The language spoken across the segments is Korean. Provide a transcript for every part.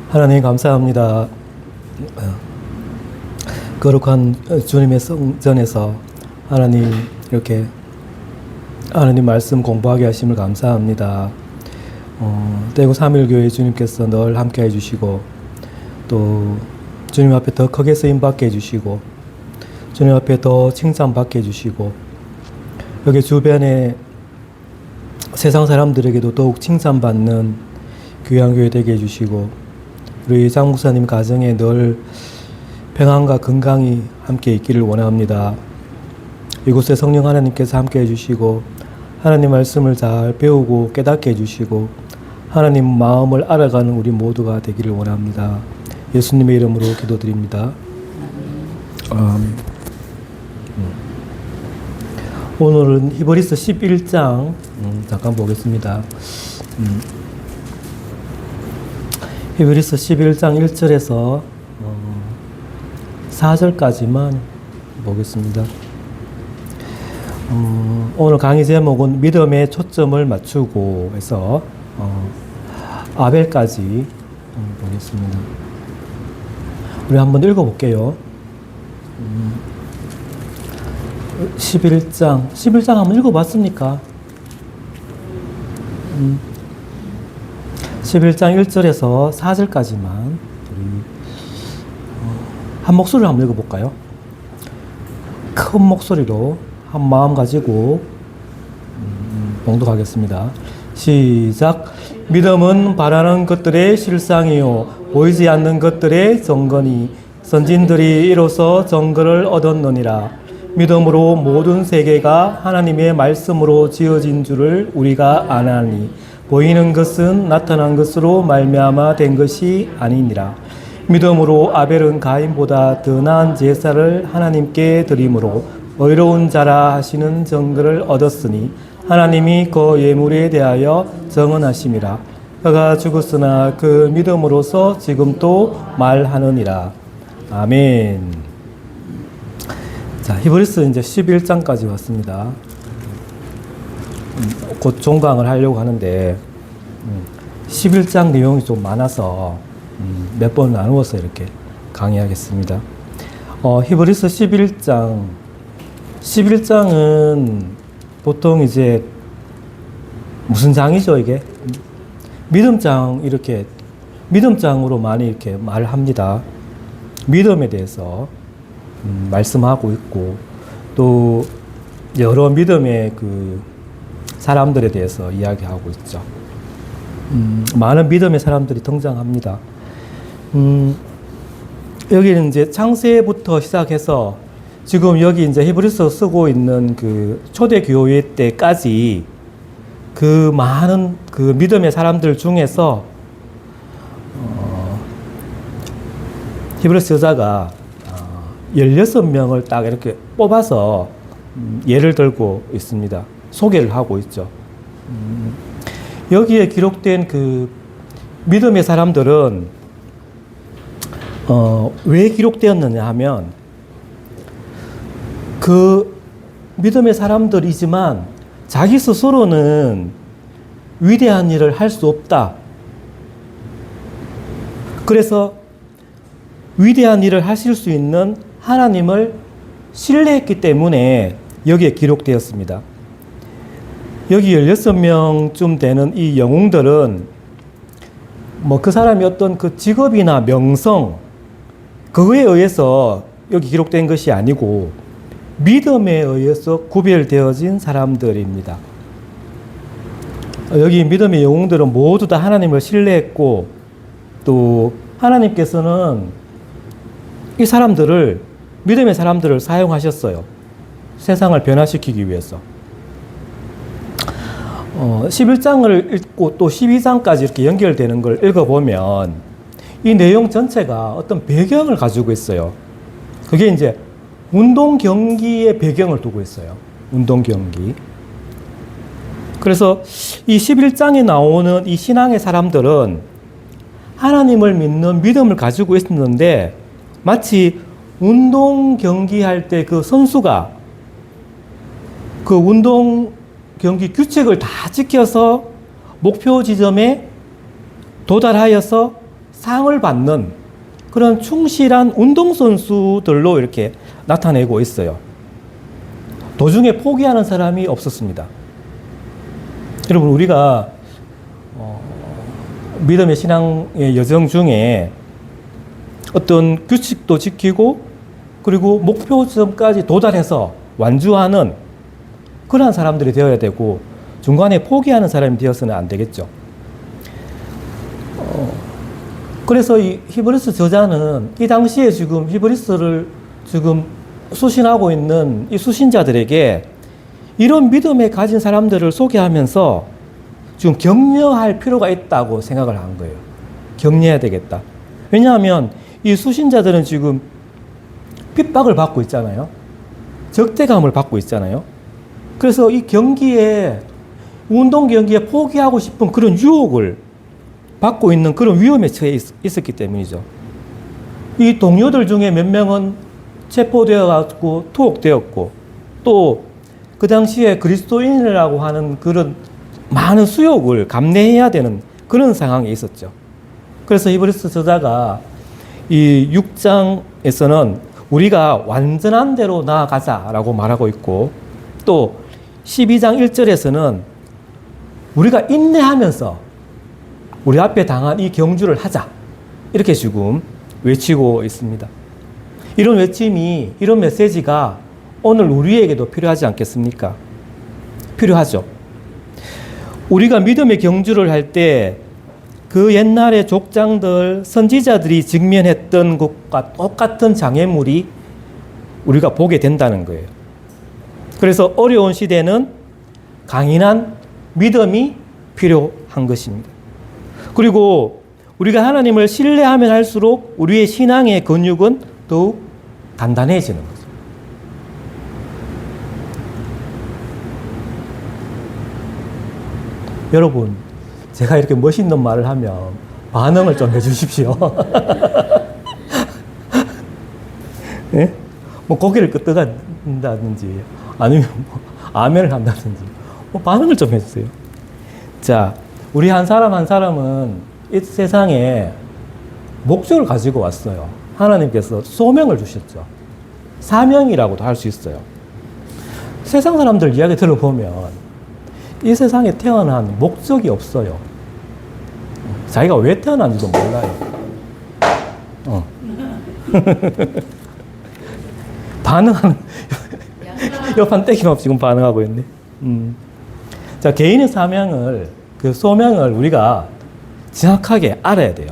하나님 감사합니다. 거룩한 주님의 성전에서 하나님 이렇게 하나님 말씀 공부하게 하심을 감사합니다. 대구 3.1교회 주님께서 늘 함께 해주시고 또 주님 앞에 더 크게 쓰임받게 해주시고 주님 앞에 더 칭찬받게 해주시고 여기 주변에 세상 사람들에게도 더욱 칭찬받는 귀한 교회 되게 해주시고 우리 장 목사님 가정에 늘 평안과 건강이 함께 있기를 원합니다. 이곳에 성령 하나님께서 함께 해주시고 하나님 말씀을 잘 배우고 깨닫게 해주시고 하나님 마음을 알아가는 우리 모두가 되기를 원합니다. 예수님의 이름으로 기도드립니다. 오늘은 히브리서 11장 잠깐 보겠습니다. 히브리서 11장 1절에서 4절까지만 보겠습니다. 오늘 강의 제목은 믿음에 초점을 맞추고 해서 아벨까지 보겠습니다. 우리 한번 읽어볼게요. 11장 한번 읽어봤습니까? 11장 1절에서 4절까지만 우리 한 목소리로 한번 읽어볼까요? 큰 목소리로 한 마음 가지고 봉독하겠습니다. 시작. 믿음은 바라는 것들의 실상이요 보이지 않는 것들의 증거니 선진들이 이로써 증거를 얻었느니라. 믿음으로 모든 세계가 하나님의 말씀으로 지어진 줄을 우리가 아나니 보이는 것은 나타난 것으로 말미암아 된 것이 아니니라. 믿음으로 아벨은 가인보다 더 나은 제사를 하나님께 드림으로 의로운 자라 하시는 증거를 얻었으니 하나님이 그 예물에 대하여 정언하심이라. 그가 죽었으나 그 믿음으로서 지금 또 말하느니라. 아멘. 자, 히브리서 이제 11장까지 왔습니다. 곧 종강을 하려고 하는데 11장 내용이 좀 많아서 몇 번 나누어서 이렇게 강의하겠습니다. 히브리서 11장은 보통 이제 무슨 장이죠, 이게? 믿음장, 이렇게 믿음장으로 많이 이렇게 말합니다. 믿음에 대해서 말씀하고 있고 또 여러 믿음의 그 사람들에 대해서 이야기하고 있죠. 많은 믿음의 사람들이 등장합니다. 여기는 이제 창세부터 시작해서 지금 여기 이제 히브리서 쓰고 있는 그 초대 교회 때까지 그 많은 그 믿음의 사람들 중에서 히브리서 저자가 16명을 딱 이렇게 뽑아서 예를 들고 있습니다. 소개를 하고 있죠. 여기에 기록된 그 믿음의 사람들은 왜 기록되었느냐 하면 그 믿음의 사람들이지만 자기 스스로는 위대한 일을 할 수 없다. 그래서 위대한 일을 하실 수 있는 하나님을 신뢰했기 때문에 여기에 기록되었습니다. 여기 16명쯤 되는 이 영웅들은 뭐 그 사람이 어떤 그 직업이나 명성 그거에 의해서 여기 기록된 것이 아니고 믿음에 의해서 구별되어진 사람들입니다. 여기 믿음의 영웅들은 모두 다 하나님을 신뢰했고 또 하나님께서는 이 사람들을 믿음의 사람들을 사용하셨어요. 세상을 변화시키기 위해서. 11장을 읽고 또 12장까지 이렇게 연결되는 걸 읽어보면 이 내용 전체가 어떤 배경을 가지고 있어요. 그게 이제 운동 경기의 배경을 두고 있어요. 운동 경기. 그래서 이 11장에 나오는 이 신앙의 사람들은 하나님을 믿는 믿음을 가지고 있었는데 마치 운동 경기할 때 그 선수가 그 운동 경기 규칙을 다 지켜서 목표 지점에 도달하여서 상을 받는 그런 충실한 운동선수들로 이렇게 나타내고 있어요. 도중에 포기하는 사람이 없었습니다. 여러분, 우리가 믿음의 신앙의 여정 중에 어떤 규칙도 지키고 그리고 목표점까지 도달해서 완주하는 그러한 사람들이 되어야 되고 중간에 포기하는 사람이 되어서는 안 되겠죠. 그래서 이 히브리서 저자는 이 당시에 지금 히브리서를 지금 수신하고 있는 이 수신자들에게 이런 믿음에 가진 사람들을 소개하면서 지금 격려할 필요가 있다고 생각을 한 거예요. 격려해야 되겠다. 왜냐하면 이 수신자들은 지금 핍박을 받고 있잖아요. 적대감을 받고 있잖아요. 그래서 이 경기에, 운동 경기에 포기하고 싶은 그런 유혹을 받고 있는 그런 위험에 처해 있었기 때문이죠. 이 동료들 중에 몇 명은 체포되어가지고 투옥되었고, 또 그 당시에 그리스도인이라고 하는 그런 많은 수욕을 감내해야 되는 그런 상황에 있었죠. 그래서 히브리서 저자가 이 6장에서는 우리가 완전한 대로 나아가자라고 말하고 있고, 또 12장 1절에서는 우리가 인내하면서 우리 앞에 당한 이 경주를 하자, 이렇게 지금 외치고 있습니다. 이런 외침이, 이런 메시지가 오늘 우리에게도 필요하지 않겠습니까? 필요하죠. 우리가 믿음의 경주를 할 때 그 옛날의 족장들, 선지자들이 직면했던 것과 똑같은 장애물이 우리가 보게 된다는 거예요. 그래서 어려운 시대는 강인한 믿음이 필요한 것입니다. 그리고 우리가 하나님을 신뢰하면 할수록 우리의 신앙의 근육은 더욱 단단해지는 거죠. 여러분, 제가 이렇게 멋있는 말을 하면 반응을 좀 해주십시오. 네? 뭐 고개를 끄덕한다든지 아니면 뭐 아멘을 한다든지 뭐 반응을 좀 해주세요. 자, 우리 한 사람 한 사람은 이 세상에 목적을 가지고 왔어요. 하나님께서 소명을 주셨죠. 사명이라고도 할 수 있어요. 세상 사람들 이야기 들어보면 이 세상에 태어난 목적이 없어요. 자기가 왜 태어난지도 몰라요. 반응하는, 옆한 떼김없이 지금 반응하고 있네. 자, 개인의 사명을, 그 소명을 우리가 정확하게 알아야 돼요.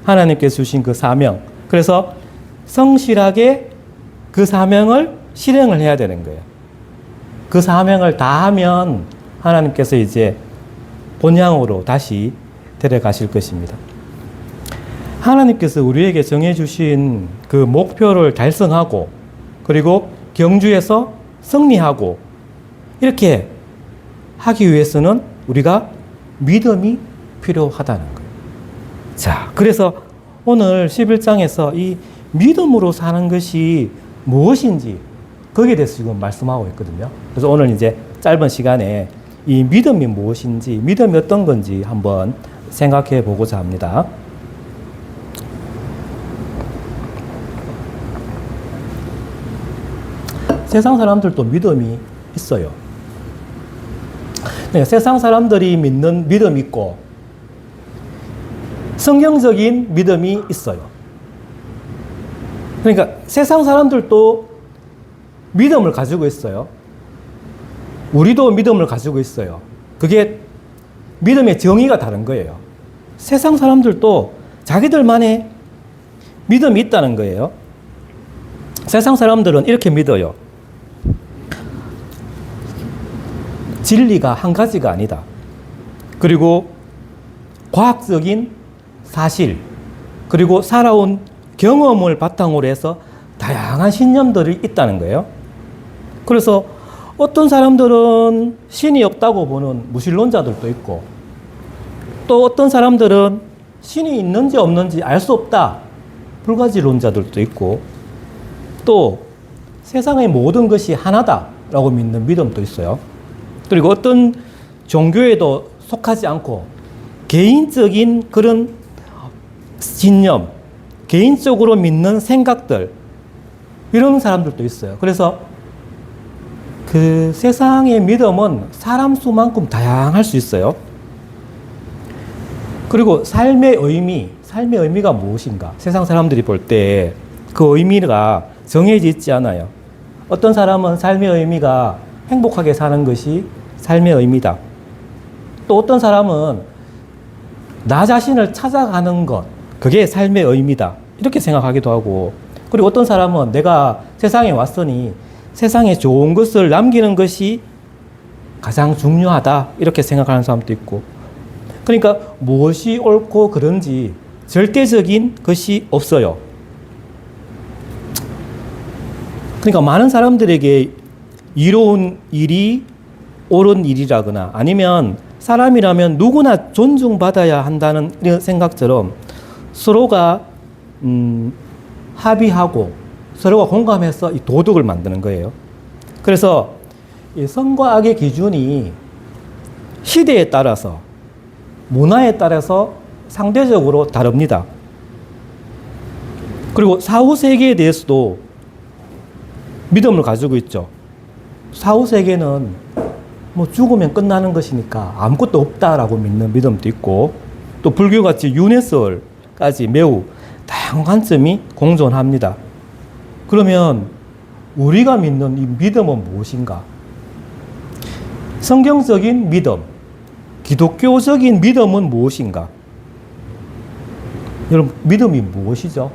하나님께서 주신 그 사명. 그래서 성실하게 그 사명을 실행을 해야 되는 거예요. 그 사명을 다 하면 하나님께서 이제 본향으로 다시 데려가실 것입니다. 하나님께서 우리에게 정해주신 그 목표를 달성하고 그리고 경주에서 승리하고 이렇게 하기 위해서는 우리가 믿음이 필요하다는 거예요. 자, 그래서 오늘 11장에서 이 믿음으로 사는 것이 무엇인지 거기에 대해서 지금 말씀하고 있거든요. 그래서 오늘 이제 짧은 시간에 이 믿음이 무엇인지, 믿음이 어떤 건지 한번 생각해 보고자 합니다. 세상 사람들도 믿음이 있어요. 네, 세상 사람들이 믿는 믿음이 있고 성경적인 믿음이 있어요. 그러니까 세상 사람들도 믿음을 가지고 있어요. 우리도 믿음을 가지고 있어요. 그게 믿음의 정의가 다른 거예요. 세상 사람들도 자기들만의 믿음이 있다는 거예요. 세상 사람들은 이렇게 믿어요. 진리가 한 가지가 아니다. 그리고 과학적인 사실, 그리고 살아온 경험을 바탕으로 해서 다양한 신념들이 있다는 거예요. 그래서 어떤 사람들은 신이 없다고 보는 무신론자들도 있고, 또 어떤 사람들은 신이 있는지 없는지 알 수 없다, 불가지론자들도 있고, 또 세상의 모든 것이 하나다라고 믿는 믿음도 있어요. 그리고 어떤 종교에도 속하지 않고 개인적인 그런 신념, 개인적으로 믿는 생각들, 이런 사람들도 있어요. 그래서 그 세상의 믿음은 사람 수만큼 다양할 수 있어요. 그리고 삶의 의미가 무엇인가? 세상 사람들이 볼 때 그 의미가 정해져 있지 않아요. 어떤 사람은 삶의 의미가 행복하게 사는 것이 삶의 의미다. 또 어떤 사람은 나 자신을 찾아가는 것, 그게 삶의 의미다. 이렇게 생각하기도 하고, 그리고 어떤 사람은 내가 세상에 왔으니 세상에 좋은 것을 남기는 것이 가장 중요하다. 이렇게 생각하는 사람도 있고. 그러니까 무엇이 옳고 그른지 절대적인 것이 없어요. 그러니까 많은 사람들에게 이로운 일이 옳은 일이라거나 아니면 사람이라면 누구나 존중받아야 한다는 이런 생각처럼 서로가 합의하고 서로가 공감해서 이 도덕을 만드는 거예요. 그래서 이 선과 악의 기준이 시대에 따라서 문화에 따라서 상대적으로 다릅니다. 그리고 사후 세계에 대해서도 믿음을 가지고 있죠. 사후 세계는 뭐 죽으면 끝나는 것이니까 아무것도 없다라고 믿는 믿음도 있고, 또 불교같이 윤회설까지 매우 다양한 관점이 공존합니다. 그러면 우리가 믿는 이 믿음은 무엇인가? 성경적인 믿음, 기독교적인 믿음은 무엇인가? 여러분, 믿음이 무엇이죠?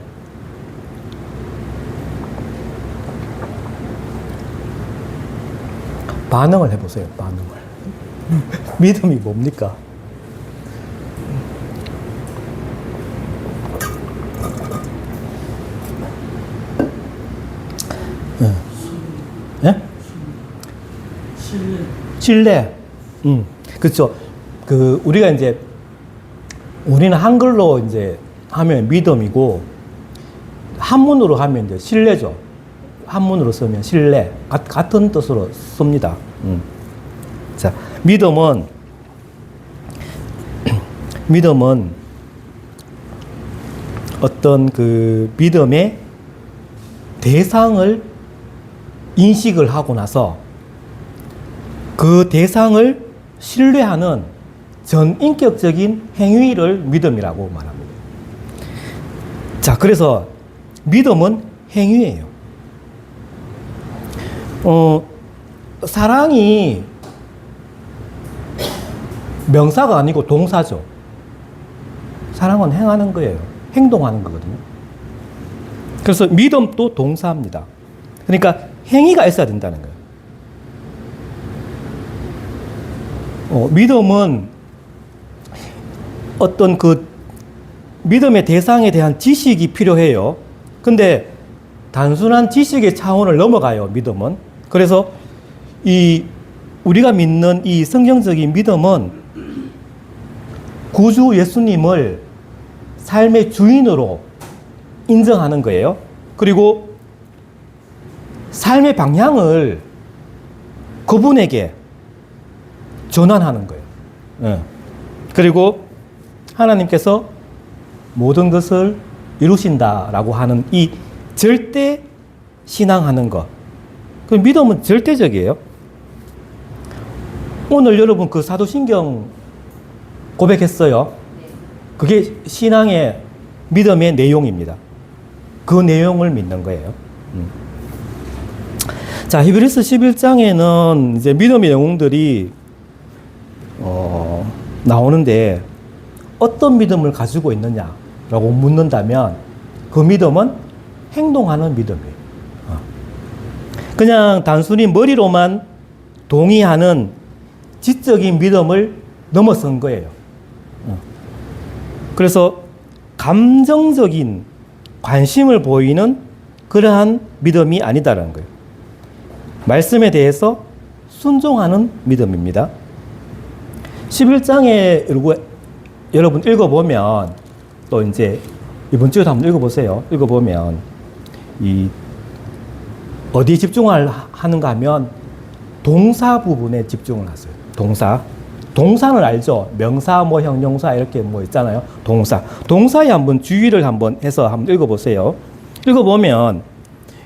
반응을 해보세요, 반응을. 믿음이 뭡니까? 예? 신뢰. 그렇죠. 우리가 이제, 우리는 한글로 이제 하면 믿음이고, 한문으로 하면 이제 신뢰죠. 한문으로 쓰면 신뢰. 같은 뜻으로 씁니다. 자, 믿음은 어떤 그 믿음의 대상을 인식을 하고 나서 그 대상을 신뢰하는 전인격적인 행위를 믿음이라고 말합니다. 자, 그래서 믿음은 행위예요. 사랑이 명사가 아니고 동사죠. 사랑은 행하는 거예요. 행동하는 거거든요. 그래서 믿음도 동사입니다. 그러니까 행위가 있어야 된다는 거예요. 믿음은 어떤 그 믿음의 대상에 대한 지식이 필요해요. 근데 단순한 지식의 차원을 넘어가요, 믿음은. 그래서 우리가 믿는 이 성경적인 믿음은 구주 예수님을 삶의 주인으로 인정하는 거예요. 그리고 삶의 방향을 그분에게 전환하는 거예요. 그리고 하나님께서 모든 것을 이루신다라고 하는 이 절대 신앙하는 것. 그 믿음은 절대적이에요. 오늘 여러분 그 사도신경 고백했어요. 그게 신앙의 믿음의 내용입니다. 그 내용을 믿는 거예요. 자, 히브리서 11장에는 이제 믿음의 내용들이 나오는데 어떤 믿음을 가지고 있느냐라고 묻는다면 그 믿음은 행동하는 믿음이에요. 그냥 단순히 머리로만 동의하는 지적인 믿음을 넘어선 거예요. 그래서 감정적인 관심을 보이는 그러한 믿음이 아니다라는 거예요. 말씀에 대해서 순종하는 믿음입니다. 11장에 여러분 읽어보면 또 이제 이번 주에도 한번 읽어보세요. 읽어보면 어디에 집중을 하는가 하면 동사 부분에 집중을 하세요. 동사. 동사는 알죠? 명사, 뭐 형용사 이렇게 뭐 있잖아요. 동사. 동사에 한번 주의를 한번 해서 한번 읽어보세요. 읽어보면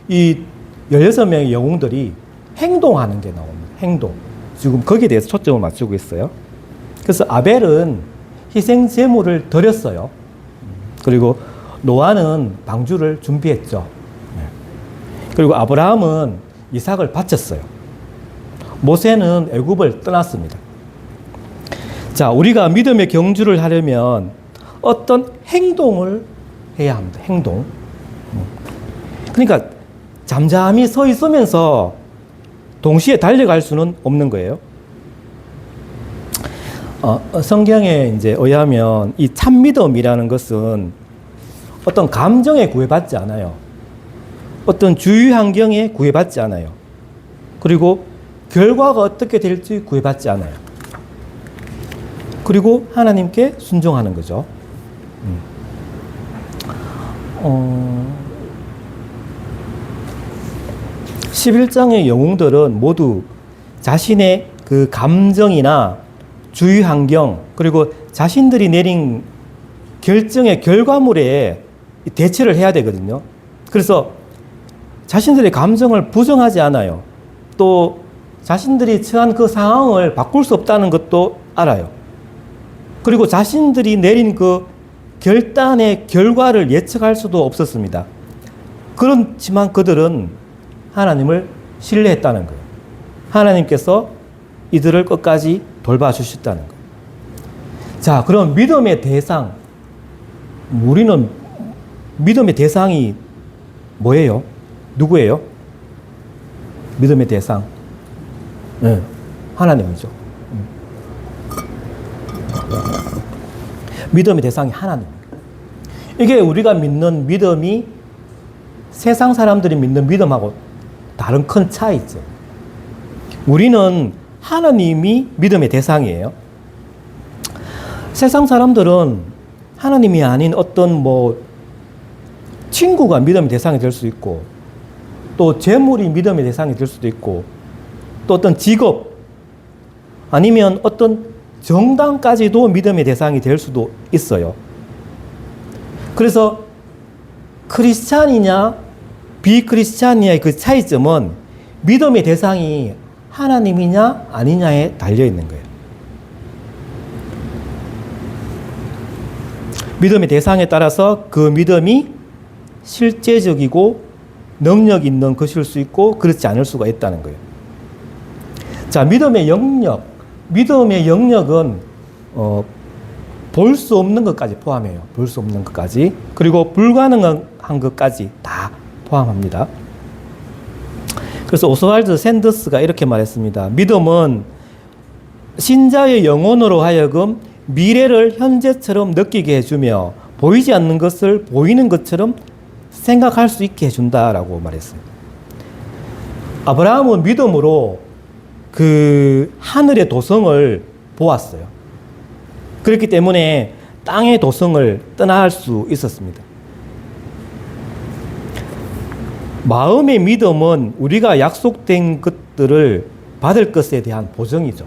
이 16명의 영웅들이 행동하는 게 나옵니다. 행동. 지금 거기에 대해서 초점을 맞추고 있어요. 그래서 아벨은 희생 제물을 드렸어요. 그리고 노아는 방주를 준비했죠. 그리고 아브라함은 이삭을 바쳤어요. 모세는 애굽을 떠났습니다. 자, 우리가 믿음의 경주를 하려면 어떤 행동을 해야 합니다. 행동. 그러니까 잠잠히 서 있으면서 동시에 달려갈 수는 없는 거예요. 성경에 이제 의하면 이 참믿음이라는 것은 어떤 감정에 구애받지 않아요. 어떤 주위 환경에 구애받지 않아요. 그리고 결과가 어떻게 될지 구애받지 않아요. 그리고 하나님께 순종하는 거죠. 11장의 영웅들은 모두 자신의 그 감정이나 주위 환경, 그리고 자신들이 내린 결정의 결과물에 대처를 해야 되거든요. 그래서 자신들의 감정을 부정하지 않아요. 또 자신들이 처한 그 상황을 바꿀 수 없다는 것도 알아요. 그리고 자신들이 내린 그 결단의 결과를 예측할 수도 없었습니다. 그렇지만 그들은 하나님을 신뢰했다는 거예요. 하나님께서 이들을 끝까지 돌봐주셨다는 거예요. 자, 그럼 믿음의 대상, 우리는 믿음의 대상이 뭐예요? 누구예요? 믿음의 대상. 네, 하나님이죠. 믿음의 대상이 하나님. 이게 우리가 믿는 믿음이 세상 사람들이 믿는 믿음하고 다른 큰 차이죠. 우리는 하나님이 믿음의 대상이에요. 세상 사람들은 하나님이 아닌 어떤 뭐 친구가 믿음의 대상이 될 수 있고, 또 재물이 믿음의 대상이 될 수도 있고, 또 어떤 직업, 아니면 어떤 정당까지도 믿음의 대상이 될 수도 있어요. 그래서 크리스찬이냐 비크리스찬이냐의 그 차이점은 믿음의 대상이 하나님이냐 아니냐에 달려 있는 거예요. 믿음의 대상에 따라서 그 믿음이 실제적이고 능력 있는 것일 수 있고 그렇지 않을 수가 있다는 거예요. 자, 믿음의 영역은 볼 수 없는 것까지 포함해요. 볼 수 없는 것까지. 그리고 불가능한 것까지 다 포함합니다. 그래서 오스왈드 샌더스가 이렇게 말했습니다. 믿음은 신자의 영혼으로 하여금 미래를 현재처럼 느끼게 해주며 보이지 않는 것을 보이는 것처럼 생각할 수 있게 해준다라고 말했어요. 아브라함은 믿음으로 그 하늘의 도성을 보았어요. 그렇기 때문에 땅의 도성을 떠날 수 있었습니다. 마음의 믿음은 우리가 약속된 것들을 받을 것에 대한 보증이죠.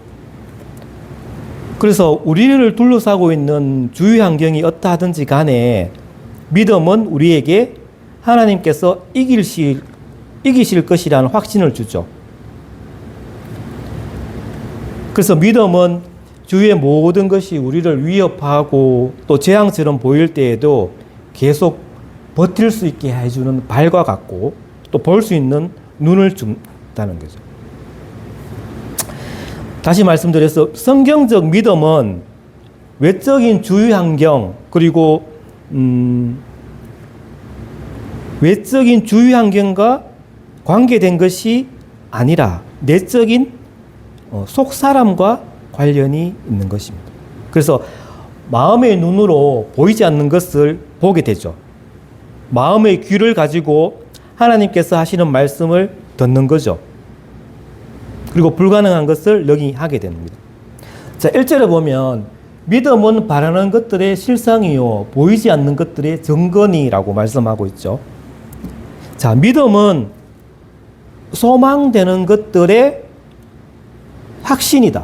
그래서 우리를 둘러싸고 있는 주위 환경이 어떠하든지 간에 믿음은 우리에게 하나님께서 이기실 것이라는 확신을 주죠. 그래서 믿음은 주위의 모든 것이 우리를 위협하고 또 재앙처럼 보일 때에도 계속 버틸 수 있게 해주는 발과 같고 또 볼 수 있는 눈을 준다는 거죠. 다시 말씀드려서 성경적 믿음은 외적인 주위 환경 그리고 외적인 주위 환경과 관계된 것이 아니라 내적인 속 사람과 관련이 있는 것입니다. 그래서 마음의 눈으로 보이지 않는 것을 보게 되죠. 마음의 귀를 가지고 하나님께서 하시는 말씀을 듣는 거죠. 그리고 불가능한 것을 능히하게 됩니다. 자, 1절에 보면 믿음은 바라는 것들의 실상이요 보이지 않는 것들의 증거니라고 말씀하고 있죠. 자, 믿음은 소망되는 것들의 확신이다.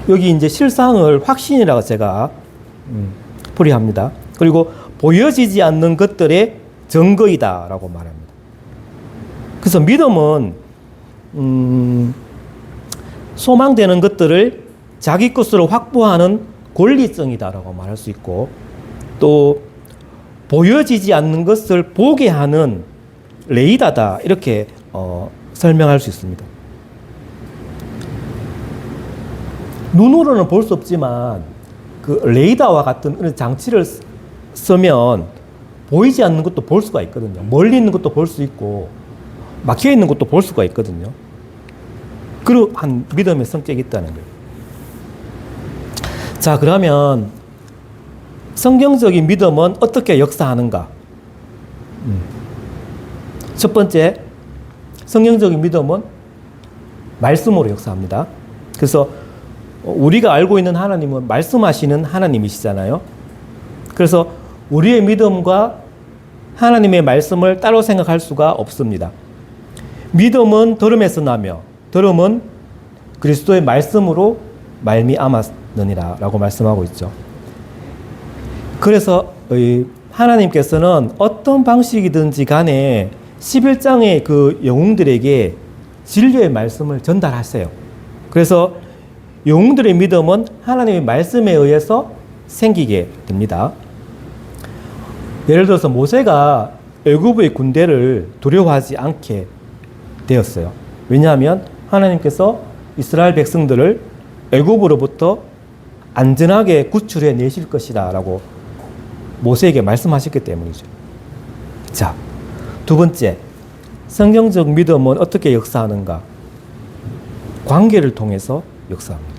여기 이제 실상을 확신이라고 제가 풀이합니다. 그리고 보여지지 않는 것들의 증거이다라고 말합니다. 그래서 믿음은 소망되는 것들을 자기 것으로 확보하는 권리성이다라고 말할 수 있고, 또 보여지지 않는 것을 보게 하는 레이더다, 이렇게 설명할 수 있습니다. 눈으로는 볼 수 없지만 그 레이더와 같은 그런 장치를 쓰면 보이지 않는 것도 볼 수가 있거든요. 멀리 있는 것도 볼 수 있고 막혀 있는 것도 볼 수가 있거든요. 그러한 믿음의 성격이 있다는 거예요. 자, 그러면 성경적인 믿음은 어떻게 역사하는가? 첫 번째, 성경적인 믿음은 말씀으로 역사합니다. 그래서 우리가 알고 있는 하나님은 말씀하시는 하나님이시잖아요. 그래서 우리의 믿음과 하나님의 말씀을 따로 생각할 수가 없습니다. 믿음은 들음에서 나며 들음은 그리스도의 말씀으로 말미암았느니라 라고 말씀하고 있죠. 그래서 하나님께서는 어떤 방식이든지 간에 11장의 그 영웅들에게 진리의 말씀을 전달하세요. 그래서 영웅들의 믿음은 하나님의 말씀에 의해서 생기게 됩니다. 예를 들어서 모세가 애굽의 군대를 두려워하지 않게 되었어요. 왜냐하면 하나님께서 이스라엘 백성들을 애굽으로부터 안전하게 구출해 내실 것이다 라고 모세에게 말씀하셨기 때문이죠. 자, 두 번째, 성경적 믿음은 어떻게 역사하는가? 관계를 통해서 역사합니다.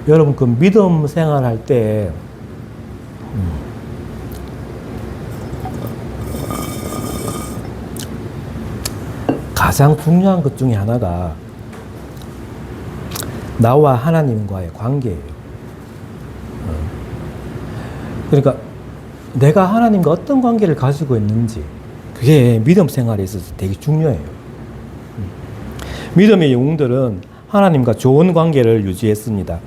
여러분, 그 믿음 생활할 때 가장 중요한 것 중에 하나가 나와 하나님과의 관계예요. 그러니까 내가 하나님과 어떤 관계를 가지고 있는지, 그게 믿음 생활에 있어서 되게 중요해요. 믿음의 영웅들은 하나님과 좋은 관계를 유지했습니다.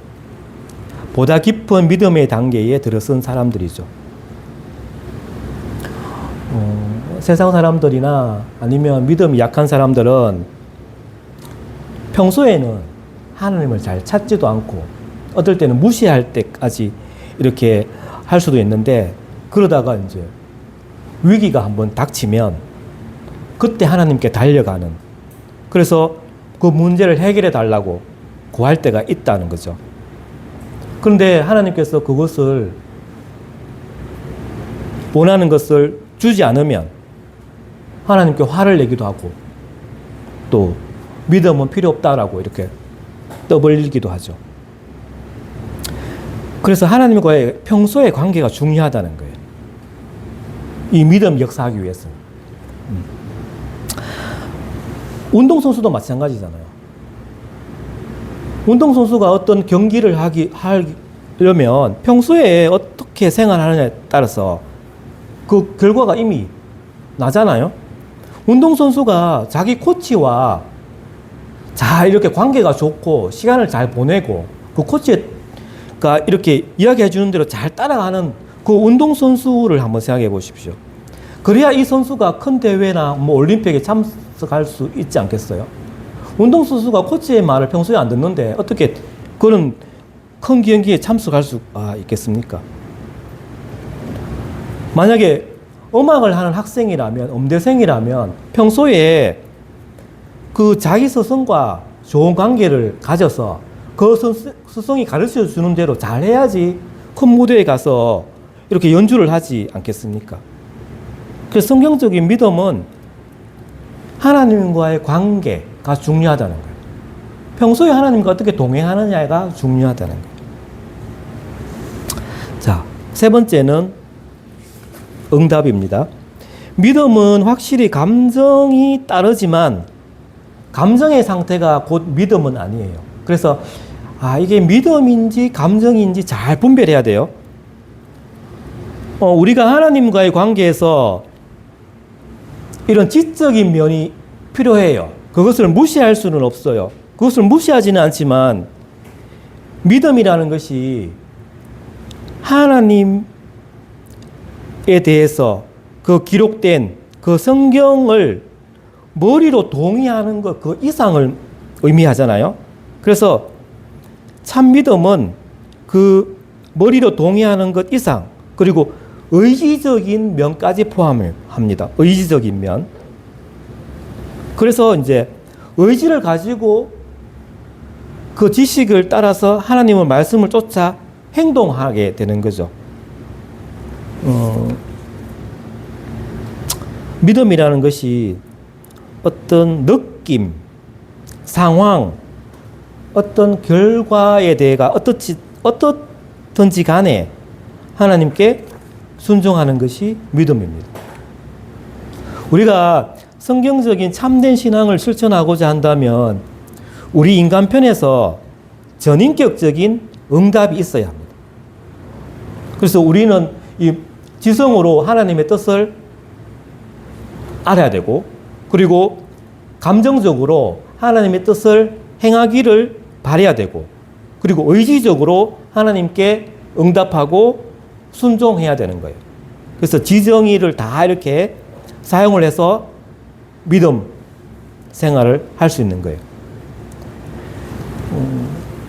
보다 깊은 믿음의 단계에 들어선 사람들이죠. 세상 사람들이나 아니면 믿음이 약한 사람들은 평소에는 하나님을 잘 찾지도 않고 어떨 때는 무시할 때까지 이렇게 할 수도 있는데, 그러다가 이제 위기가 한번 닥치면 그때 하나님께 달려가는, 그래서 그 문제를 해결해 달라고 구할 때가 있다는 거죠. 그런데 하나님께서 그것을 원하는 것을 주지 않으면 하나님께 화를 내기도 하고 또 믿음은 필요 없다라고 이렇게 떠벌리기도 하죠. 그래서 하나님과의 평소의 관계가 중요하다는 거예요. 이 믿음 역사하기 위해서는. 운동선수도 마찬가지잖아요. 운동선수가 어떤 경기를 하려면 평소에 어떻게 생활하느냐에 따라서 그 결과가 이미 나잖아요. 운동선수가 자기 코치와 잘 이렇게 관계가 좋고 시간을 잘 보내고 그 코치가 이렇게 이야기해 주는 대로 잘 따라가는 그 운동선수를 한번 생각해 보십시오. 그래야 이 선수가 큰 대회나 뭐 올림픽에 참석할 수 있지 않겠어요? 운동선수가 코치의 말을 평소에 안 듣는데 어떻게 그런 큰 경기에 참석할 수가 있겠습니까? 만약에 음악을 하는 학생이라면, 음대생이라면 평소에 그 자기 스승과 좋은 관계를 가져서 그 스승이 가르쳐 주는 대로 잘 해야지 큰 무대에 가서 이렇게 연주를 하지 않겠습니까? 그래서 성경적인 믿음은 하나님과의 관계가 중요하다는 거예요. 평소에 하나님과 어떻게 동행하느냐가 중요하다는 거예요. 자, 세 번째는 응답입니다. 믿음은 확실히 감정이 따르지만 감정의 상태가 곧 믿음은 아니에요. 그래서 이게 믿음인지 감정인지 잘 분별해야 돼요. 우리가 하나님과의 관계에서 이런 지적인 면이 필요해요. 그것을 무시할 수는 없어요. 그것을 무시하지는 않지만 믿음이라는 것이 하나님에 대해서 그 기록된 그 성경을 머리로 동의하는 것 그 이상을 의미하잖아요. 그래서 참 믿음은 그 머리로 동의하는 것 이상 그리고 의지적인 면까지 포함을 합니다. 의지적인 면. 그래서 이제 의지를 가지고 그 지식을 따라서 하나님의 말씀을 쫓아 행동하게 되는 거죠. 믿음이라는 것이 어떤 느낌, 상황, 어떤 결과에 대해가 어떻든지 간에 하나님께 순종하는 것이 믿음입니다. 우리가 성경적인 참된 신앙을 실천하고자 한다면 우리 인간편에서 전인격적인 응답이 있어야 합니다. 그래서 우리는 이 지성으로 하나님의 뜻을 알아야 되고 그리고 감정적으로 하나님의 뜻을 행하기를 바라야 되고 그리고 의지적으로 하나님께 응답하고 순종해야 되는 거예요. 그래서 지정의를 다 이렇게 사용을 해서 믿음 생활을 할 수 있는 거예요.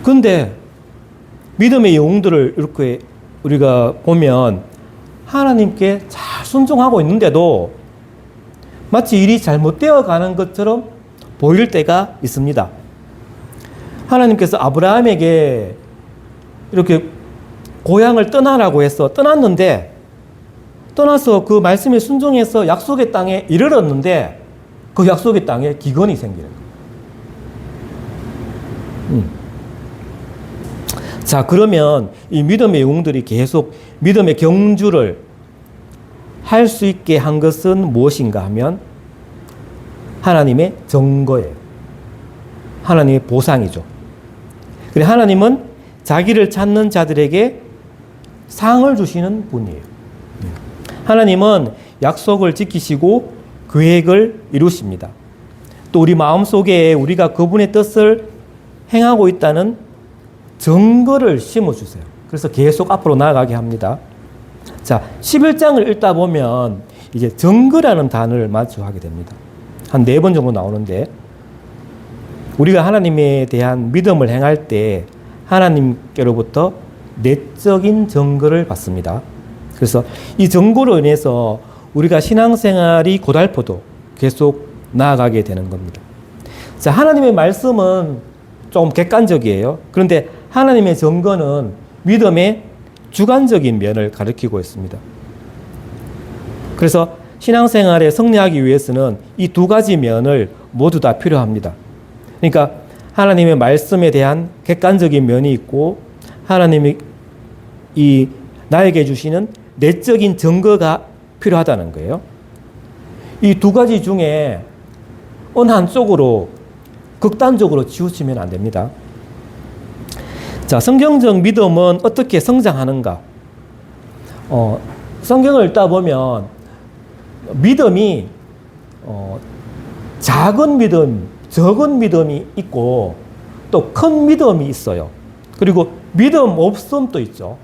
근데 믿음의 영웅들을 이렇게 우리가 보면 하나님께 잘 순종하고 있는데도 마치 일이 잘못되어 가는 것처럼 보일 때가 있습니다. 하나님께서 아브라함에게 이렇게 고향을 떠나라고 해서 떠났는데 떠나서 그 말씀에 순종해서 약속의 땅에 이르렀는데 그 약속의 땅에 기근이 생기는 거예요. 자, 그러면 이 믿음의 영웅들이 계속 믿음의 경주를 할 수 있게 한 것은 무엇인가 하면 하나님의 증거예요. 하나님의 보상이죠. 그래 하나님은 자기를 찾는 자들에게 상을 주시는 분이에요. 하나님은 약속을 지키시고 계획을 이루십니다. 또 우리 마음속에 우리가 그분의 뜻을 행하고 있다는 증거를 심어주세요. 그래서 계속 앞으로 나아가게 합니다. 자, 11장을 읽다 보면 이제 증거라는 단어를 마주하게 됩니다. 한 4번 정도 나오는데 우리가 하나님에 대한 믿음을 행할 때 하나님께로부터 내적인 증거를 받습니다. 그래서 이 증거로 인해서 우리가 신앙생활이 고달퍼도 계속 나아가게 되는 겁니다. 자, 하나님의 말씀은 좀 객관적이에요. 그런데 하나님의 증거는 믿음의 주관적인 면을 가리키고 있습니다. 그래서 신앙생활에 승리하기 위해서는 이 두 가지 면을 모두 다 필요합니다. 그러니까 하나님의 말씀에 대한 객관적인 면이 있고 하나님이 이 나에게 주시는 내적인 증거가 필요하다는 거예요. 이 두 가지 중에 어느 한쪽으로 극단적으로 치우치면 안 됩니다. 자, 성경적 믿음은 어떻게 성장하는가? 성경을 읽다 보면 믿음이 작은 믿음, 적은 믿음이 있고 또 큰 믿음이 있어요. 그리고 믿음 없음도 있죠.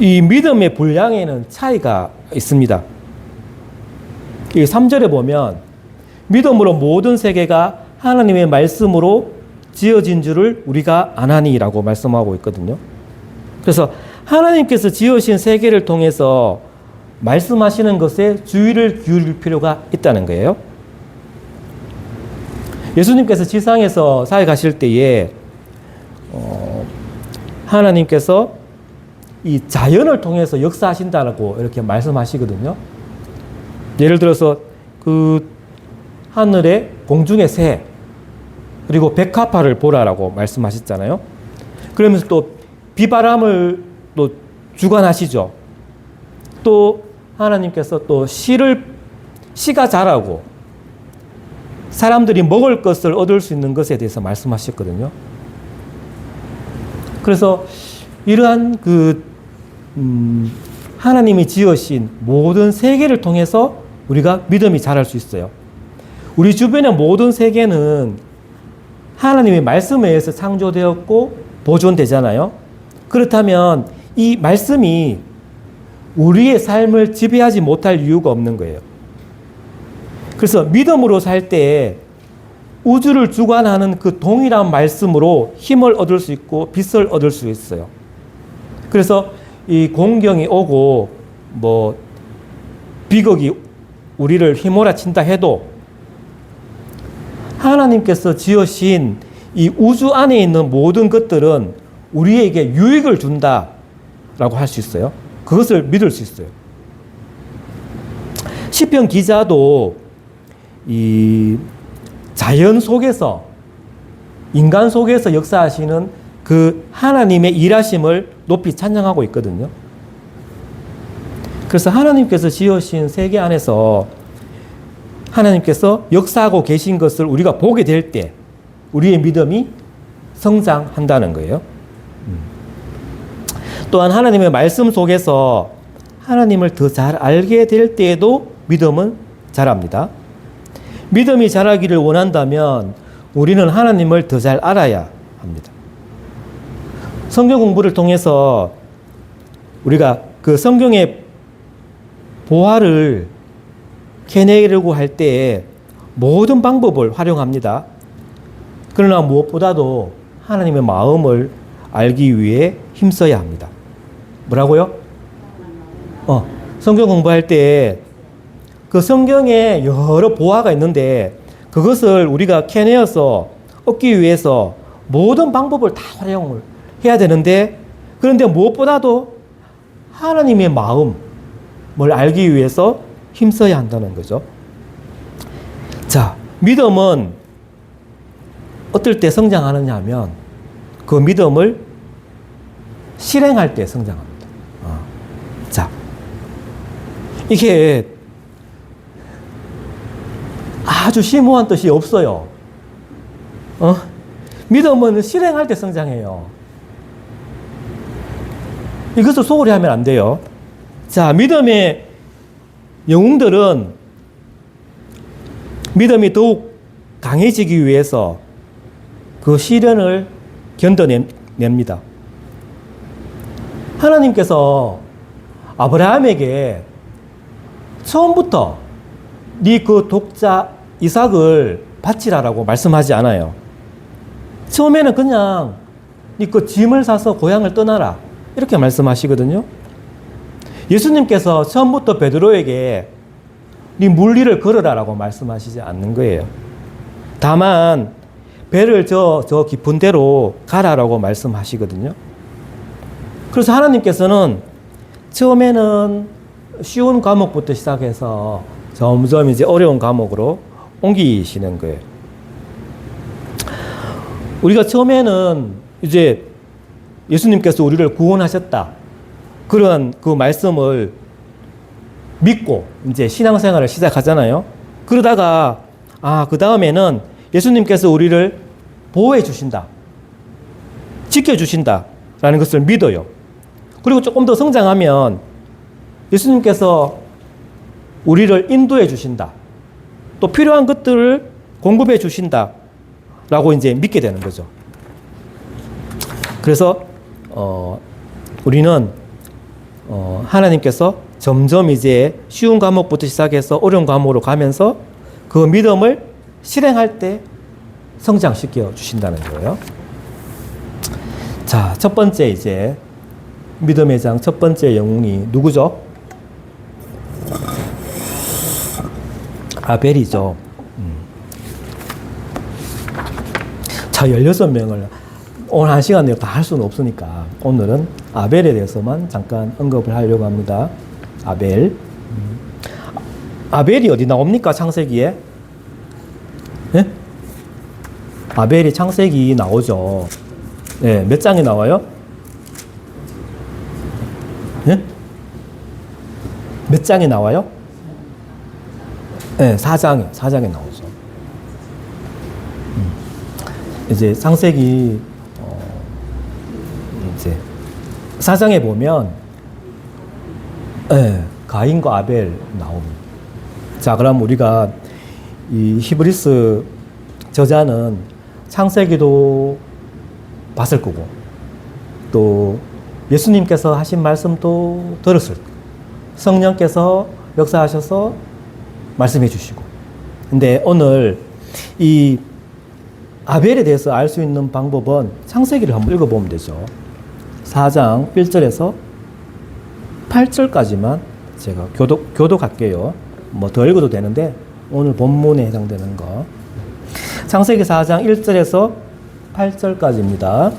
이 믿음의 분량에는 차이가 있습니다. 이 3절에 보면 믿음으로 모든 세계가 하나님의 말씀으로 지어진 줄을 우리가 아나니라고 말씀하고 있거든요. 그래서 하나님께서 지으신 세계를 통해서 말씀하시는 것에 주의를 기울일 필요가 있다는 거예요. 예수님께서 지상에서 살아가실 때에 하나님께서 이 자연을 통해서 역사하신다고 이렇게 말씀하시거든요. 예를 들어서 그 하늘의 공중의 새 그리고 백합화를 보라라고 말씀하셨잖아요. 그러면서 또 비바람을 또 주관하시죠. 또 하나님께서 또 씨가 자라고 사람들이 먹을 것을 얻을 수 있는 것에 대해서 말씀하셨거든요. 그래서 이러한 하나님이 지으신 모든 세계를 통해서 우리가 믿음이 자랄 수 있어요. 우리 주변의 모든 세계는 하나님의 말씀에 의해서 창조되었고 보존되잖아요. 그렇다면 이 말씀이 우리의 삶을 지배하지 못할 이유가 없는 거예요. 그래서 믿음으로 살 때 우주를 주관하는 그 동일한 말씀으로 힘을 얻을 수 있고 빛을 얻을 수 있어요. 그래서 이 공경이 오고 뭐 비극이 우리를 휘몰아친다 해도 하나님께서 지으신 이 우주 안에 있는 모든 것들은 우리에게 유익을 준다라고 할 수 있어요. 그것을 믿을 수 있어요. 시편 기자도 이 자연 속에서, 인간 속에서 역사하시는 그 하나님의 일하심을 높이 찬양하고 있거든요. 그래서 하나님께서 지으신 세계 안에서 하나님께서 역사하고 계신 것을 우리가 보게 될 때 우리의 믿음이 성장한다는 거예요. 또한 하나님의 말씀 속에서 하나님을 더 잘 알게 될 때에도 믿음은 자랍니다. 믿음이 자라기를 원한다면 우리는 하나님을 더 잘 알아야 합니다. 성경 공부를 통해서 우리가 그 성경의 보화를 캐내려고 할 때에 모든 방법을 활용합니다. 그러나 무엇보다도 하나님의 마음을 알기 위해 힘써야 합니다. 뭐라고요? 성경 공부할 때 그 성경에 여러 보화가 있는데 그것을 우리가 캐내어서 얻기 위해서 모든 방법을 다 활용을 해야 되는데, 그런데 무엇보다도 하나님의 마음을 알기 위해서 힘써야 한다는 거죠. 자, 믿음은 어떨 때 성장하느냐 하면 그 믿음을 실행할 때 성장합니다. 자, 이게 아주 심오한 뜻이 없어요. 믿음은 실행할 때 성장해요. 이것을 소홀히 하면 안 돼요. 자, 믿음의 영웅들은 믿음이 더욱 강해지기 위해서 그 시련을 견뎌냅니다. 하나님께서 아브라함에게 처음부터 네 그 독자 이삭을 바치라라고 말씀하지 않아요. 처음에는 그냥 네 그 짐을 사서 고향을 떠나라 이렇게 말씀하시거든요. 예수님께서 처음부터 베드로에게 네 물리를 걸으라라고 말씀하시지 않는 거예요. 다만 배를 저 깊은 데로 가라라고 말씀하시거든요. 그래서 하나님께서는 처음에는 쉬운 과목부터 시작해서 점점 이제 어려운 과목으로 옮기시는 거예요. 우리가 처음에는 이제 예수님께서 우리를 구원하셨다, 그런 그 말씀을 믿고 이제 신앙생활을 시작하잖아요. 그러다가 그 다음에는 예수님께서 우리를 보호해 주신다, 지켜주신다 라는 것을 믿어요. 그리고 조금 더 성장하면 예수님께서 우리를 인도해 주신다, 또 필요한 것들을 공급해 주신다 라고 이제 믿게 되는 거죠. 그래서 우리는 하나님께서 점점 이제 쉬운 과목부터 시작해서 어려운 과목으로 가면서 그 믿음을 실행할 때 성장시켜 주신다는 거예요. 자, 첫 번째 이제 믿음의 장 첫 번째 영웅이 누구죠? 아벨이죠. 자, 16명을 오늘 한 시간 내에 다 할 수는 없으니까 오늘은 아벨에 대해서만 잠깐 언급을 하려고 합니다. 아벨. 아벨이 어디 나옵니까? 창세기에? 네? 아벨이 창세기 나오죠. 네, 몇 장에 나와요? 네? 몇 장에 나와요? 네, 4장에 나오죠. 이제 창세기 이제 4장에 보면 가인과 아벨 나옵니다. 자, 그럼 우리가 이 히브리스 저자는 창세기도 봤을 거고, 또 예수님께서 하신 말씀도 들었을 거고, 성령께서 역사하셔서 말씀해 주시고. 근데 오늘 이 아벨에 대해서 알 수 있는 방법은 창세기를 한번 읽어보면 되죠. 4장 1절에서 8절까지만 제가 교독할게요. 뭐 더 읽어도 되는데 오늘 본문에 해당되는 거. 창세기 4장 1절에서 8절까지입니다.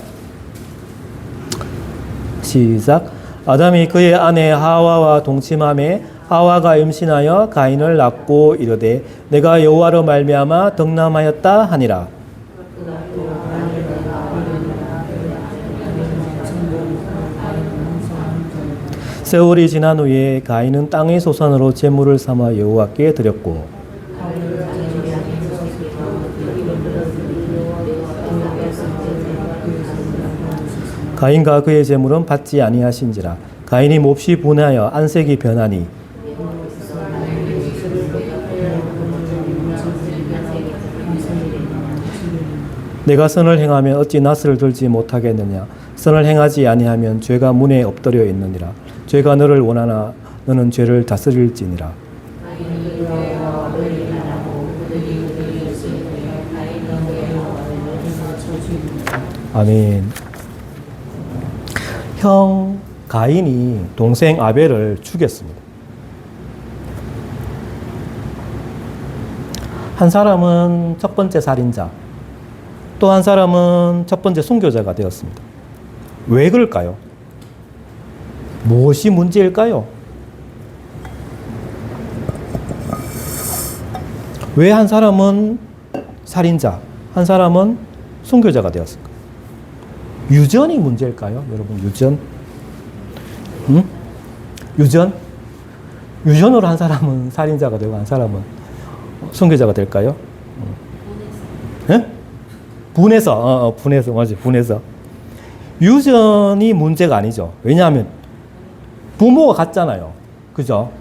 시작. 아담이 그의 아내 하와와 동침함에 하와가 임신하여 가인을 낳고 이르되 내가 여호와로 말미암아 덕남하였다 하니라. 세월이 지난 후에 가인은 땅의 소산으로 제물을 삼아 여호와께 드렸고 가인과 그의 제물은 받지 아니하신지라. 가인이 몹시 분하여 안색이 변하니 내가 선을 행하면 어찌 낫을 들지 못하겠느냐. 선을 행하지 아니하면 죄가 문에 엎드려 있느니라. 죄가 너를 원하나 너는 죄를 다스릴지니라. 아멘. 형 가인이 동생 아벨을 죽였습니다. 한 사람은 첫 번째 살인자, 또 한 사람은 첫 번째 순교자가 되었습니다. 왜 그럴까요? 무엇이 문제일까요? 왜 한 사람은 살인자, 한 사람은 순교자가 되었을까? 유전이 문제일까요? 여러분, 유전? 응? 유전? 유전으로 한 사람은 살인자가 되고 한 사람은 순교자가 될까요? 예? 분해서, 분해서, 맞지, 분해서. 유전이 문제가 아니죠. 왜냐하면 부모가 같잖아요. 그죠?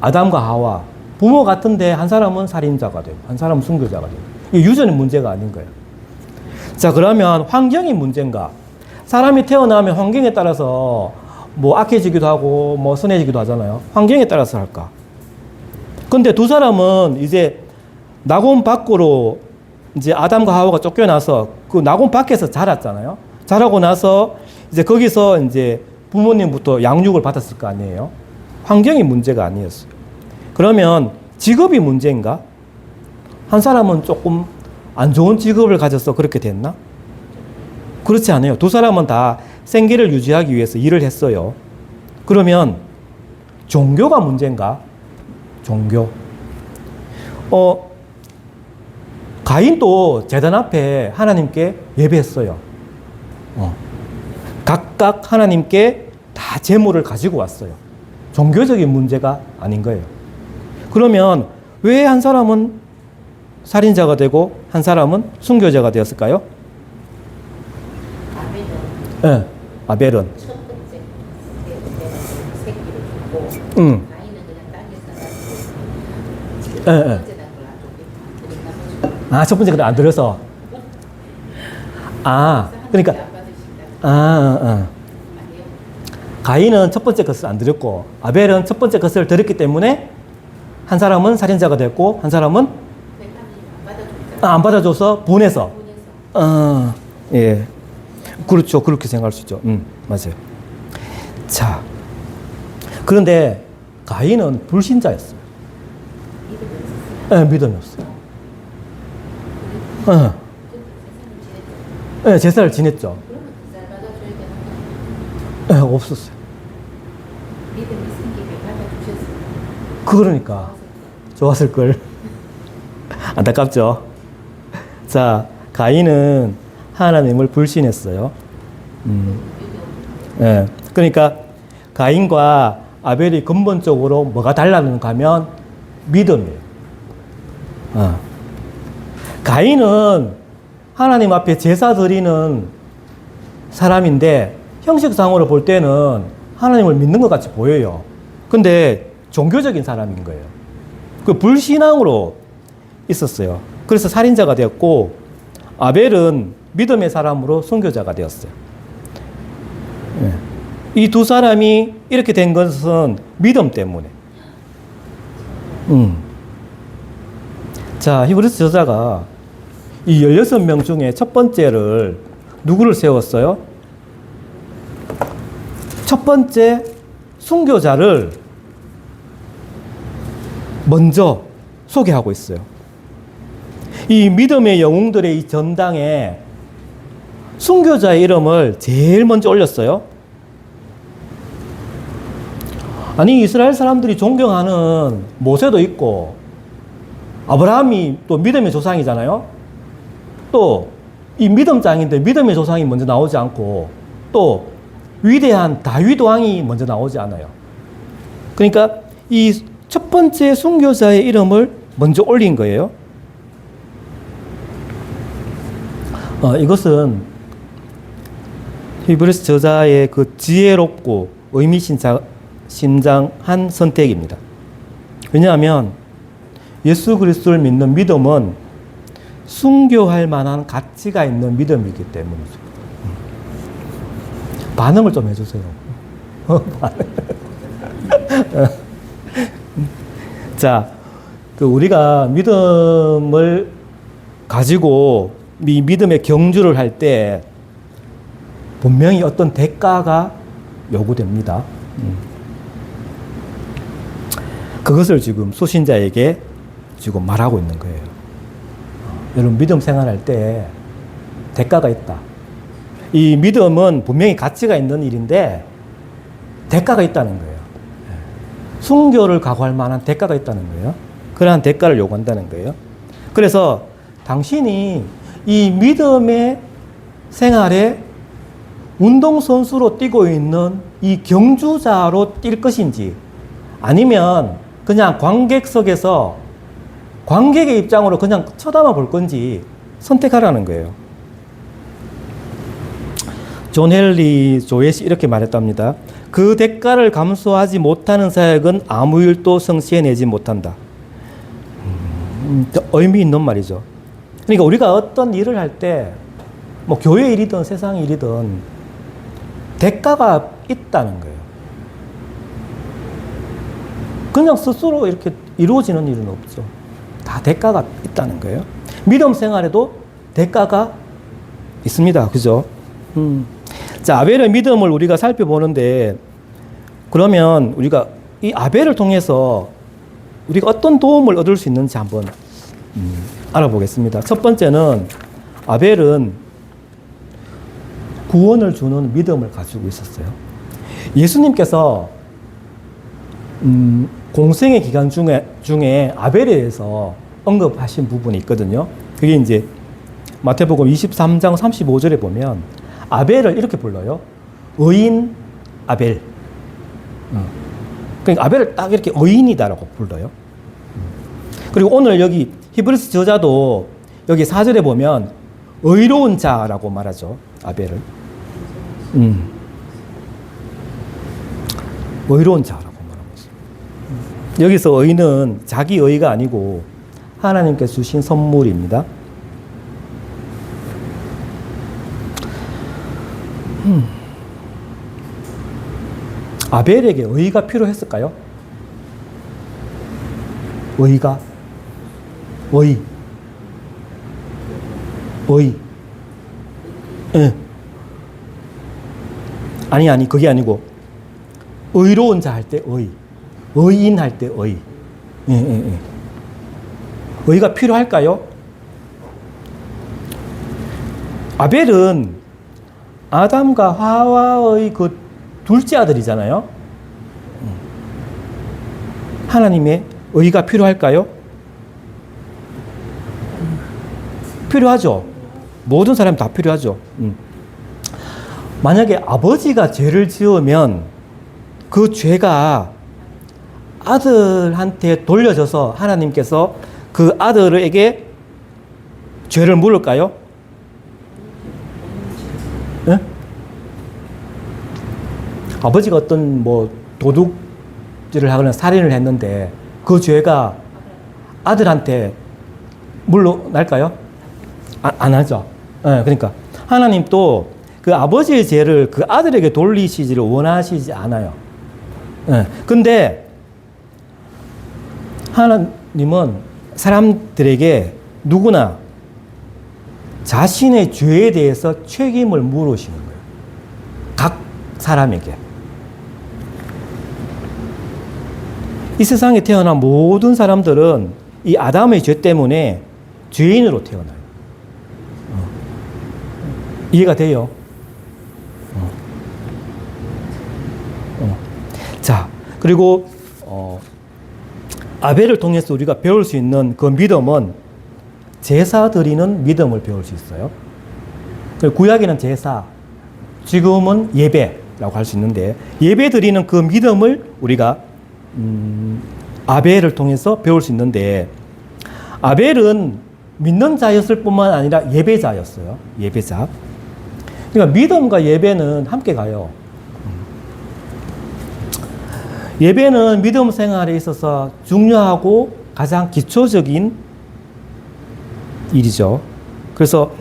아담과 하와. 부모 같은데 한 사람은 살인자가 되고 한 사람은 순교자가 되고. 이게 유전이 문제가 아닌 거예요. 자, 그러면 환경이 문제인가? 사람이 태어나면 환경에 따라서 뭐 악해지기도 하고 뭐 선해지기도 하잖아요. 환경에 따라서 할까? 근데 두 사람은 이제 낙원 밖으로 이제 아담과 하와가 쫓겨나서 그 낙원 밖에서 자랐잖아요. 자라고 나서 이제 거기서 이제 부모님부터 양육을 받았을 거 아니에요. 환경이 문제가 아니었어요. 그러면 직업이 문제인가? 한 사람은 조금 안 좋은 직업을 가져서 그렇게 됐나? 그렇지 않아요. 두 사람은 다 생계를 유지하기 위해서 일을 했어요. 그러면 종교가 문제인가? 종교. 가인도 제단 앞에 하나님께 예배했어요. 각각 하나님께 다 제물을 가지고 왔어요. 종교적인 문제가 아닌 거예요. 그러면 왜 한 사람은 살인자가 되고 한 사람은 순교자가 되었을까요? 네, 아벨은 첫 번째 새끼를 주고 가인은 그냥 땅에서 네, 네. 첫 번째 그래 안 들어서 그러니까 가인은 첫 번째 것을 안 드렸고 아벨은 첫 번째 것을 드렸기 때문에 한 사람은 살인자가 됐고 한 사람은 안 받아줘서 분해서 예. 그렇죠. 그렇게 생각할 수 있죠. 맞아요. 자, 그런데 가인은 불신자였어요. 믿음이 없어요. 제사를 지냈죠. 없었어요. 믿음이 생기게 받아주셨어요. 그러니까 좋았을 걸. 안타깝죠. 자, 가인은 하나님을 불신했어요. 예. 그러니까 가인과 아벨이 근본적으로 뭐가 달랐는가 하면 믿음이에요. 가인은 하나님 앞에 제사 드리는 사람인데 형식상으로 볼 때는 하나님을 믿는 것 같이 보여요. 근데 종교적인 사람인 거예요. 그 불신앙으로 있었어요. 그래서 살인자가 되었고 아벨은 믿음의 사람으로 순교자가 되었어요. 이 두 사람이 이렇게 된 것은 믿음 때문에. 자, 히브리서 저자가 이 16명 중에 첫 번째를 누구를 세웠어요? 첫 번째 순교자를 먼저 소개하고 있어요. 이 믿음의 영웅들의 이 전당에 순교자의 이름을 제일 먼저 올렸어요. 아니, 이스라엘 사람들이 존경하는 모세도 있고, 아브라함이 또 믿음의 조상이잖아요. 또 이 믿음장인데 믿음의 조상이 먼저 나오지 않고, 또 위대한 다윗 왕이 먼저 나오지 않아요. 그러니까 이 첫 번째 순교자의 이름을 먼저 올린 거예요. 이것은 히브리서 저자의 그 지혜롭고 의미심장한 선택입니다. 왜냐하면 예수 그리스도를 믿는 믿음은 순교할 만한 가치가 있는 믿음이기 때문이죠. 반응을 좀 해주세요. 자, 우리가 믿음을 가지고 이 믿음의 경주를 할 때 분명히 어떤 대가가 요구됩니다. 그것을 지금 소신자에게 지금 말하고 있는 거예요. 여러분, 믿음 생활할 때 대가가 있다. 이 믿음은 분명히 가치가 있는 일인데 대가가 있다는 거예요. 순교를 각오할 만한 대가가 있다는 거예요. 그러한 대가를 요구한다는 거예요. 그래서 당신이 이 믿음의 생활에 운동선수로 뛰고 있는 이 경주자로 뛸 것인지, 아니면 그냥 관객석에서 관객의 입장으로 그냥 쳐다만 볼 건지 선택하라는 거예요. 존 헨리 조엣이 이렇게 말했답니다. 그 대가를 감수하지 못하는 사역은 아무 일도 성취해내지 못한다. 의미 있는 말이죠. 그러니까 우리가 어떤 일을 할 때, 뭐 교회 일이든 세상 일이든 대가가 있다는 거예요. 그냥 스스로 이렇게 이루어지는 일은 없죠. 다 대가가 있다는 거예요. 믿음 생활에도 대가가 있습니다. 그죠? 자, 아벨의 믿음을 우리가 살펴보는데, 그러면 우리가 이 아벨을 통해서 우리가 어떤 도움을 얻을 수 있는지 한번 알아보겠습니다. 첫 번째는 아벨은 구원을 주는 믿음을 가지고 있었어요. 예수님께서 공생의 기간 중에 아벨에 대해서 언급하신 부분이 있거든요. 그게 이제 마태복음 23장 35절에 보면 아벨을 이렇게 불러요. 의인 아벨. 그러니까 아벨을 딱 이렇게 의인이다라고 불러요. 그리고 오늘 여기 히브리서 저자도 여기 4절에 보면 의로운 자라고 말하죠. 아벨을. 의로운 자라고 말하고 있어요. 여기서 의는 자기 의가 아니고 하나님께서 주신 선물입니다. 아벨에게 의가 필요했을까요? 의가? 의. 예. 아니, 그게 아니고, 의로운 자 할 때 의. 의인 할 때 의. 예. 의가 필요할까요? 아벨은 아담과 하와의 그 둘째 아들이잖아요. 하나님의 의가 필요할까요? 필요하죠. 모든 사람이 다 필요하죠. 만약에 아버지가 죄를 지으면 그 죄가 아들한테 돌려져서 하나님께서 그 아들에게 죄를 물을까요? 네? 아버지가 어떤 뭐 도둑질을 하거나 살인을 했는데 그 죄가 아들한테 물러날까요? 안 하죠. 예, 그러니까 하나님도 그 아버지의 죄를 그 아들에게 돌리시지를 원하시지 않아요. 예, 근데 하나님은 사람들에게 누구나 자신의 죄에 대해서 책임을 물으시는 거예요. 각 사람에게. 이 세상에 태어난 모든 사람들은 이 아담의 죄 때문에 죄인으로 태어나요. 이해가 돼요? 자, 그리고 아벨을 통해서 우리가 배울 수 있는 그 믿음은 제사 드리는 믿음을 배울 수 있어요. 구약에는 제사, 지금은 예배라고 할 수 있는데 예배 드리는 그 믿음을 우리가 아벨을 통해서 배울 수 있는데 아벨은 믿는 자였을 뿐만 아니라 예배자였어요. 예배자. 그러니까 믿음과 예배는 함께 가요. 예배는 믿음 생활에 있어서 중요하고 가장 기초적인 일이죠. 그래서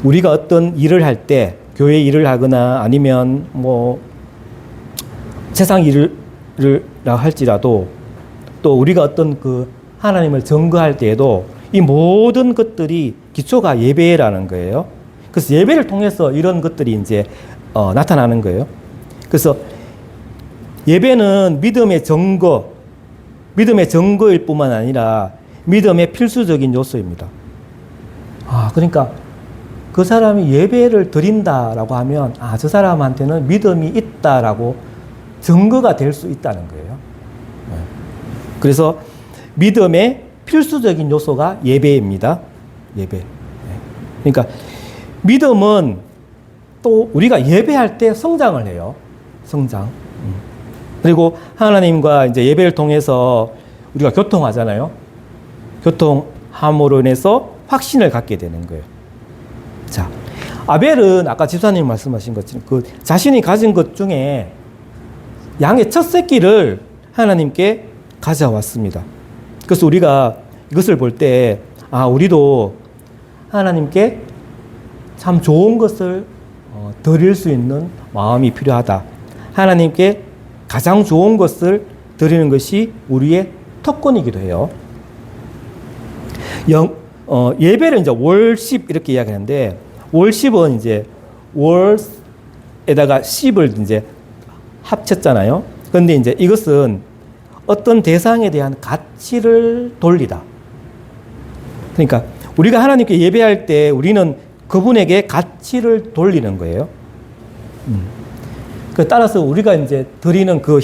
우리가 어떤 일을 할 때, 교회 일을 하거나 아니면 뭐 세상 일을 할지라도 또 우리가 어떤 그 하나님을 증거할 때에도 이 모든 것들이 기초가 예배라는 거예요. 그래서 예배를 통해서 이런 것들이 이제 나타나는 거예요. 그래서 예배는 믿음의 증거일 뿐만 아니라 믿음의 필수적인 요소입니다. 그러니까 그 사람이 예배를 드린다라고 하면 저 사람한테는 믿음이 있다라고 증거가 될 수 있다는 거예요. 그래서 믿음의 필수적인 요소가 예배입니다. 예배. 그러니까 믿음은 또 우리가 예배할 때 성장을 해요. 성장. 그리고 하나님과 이제 예배를 통해서 우리가 교통하잖아요. 교통함으로 인해서 확신을 갖게 되는 거예요. 자, 아벨은 아까 집사님 말씀하신 것처럼 그 자신이 가진 것 중에 양의 첫 새끼를 하나님께 가져왔습니다. 그래서 우리가 이것을 볼 때, 우리도 하나님께 참 좋은 것을 드릴 수 있는 마음이 필요하다. 하나님께 가장 좋은 것을 드리는 것이 우리의 특권이기도 해요. 예배를 이제 월십 이렇게 이야기하는데, 월십은 이제 월에다가 십을 이제 합쳤잖아요. 그런데 이제 이것은 어떤 대상에 대한 가치를 돌리다. 그러니까 우리가 하나님께 예배할 때 우리는 그분에게 가치를 돌리는 거예요. 따라서 우리가 이제 드리는 그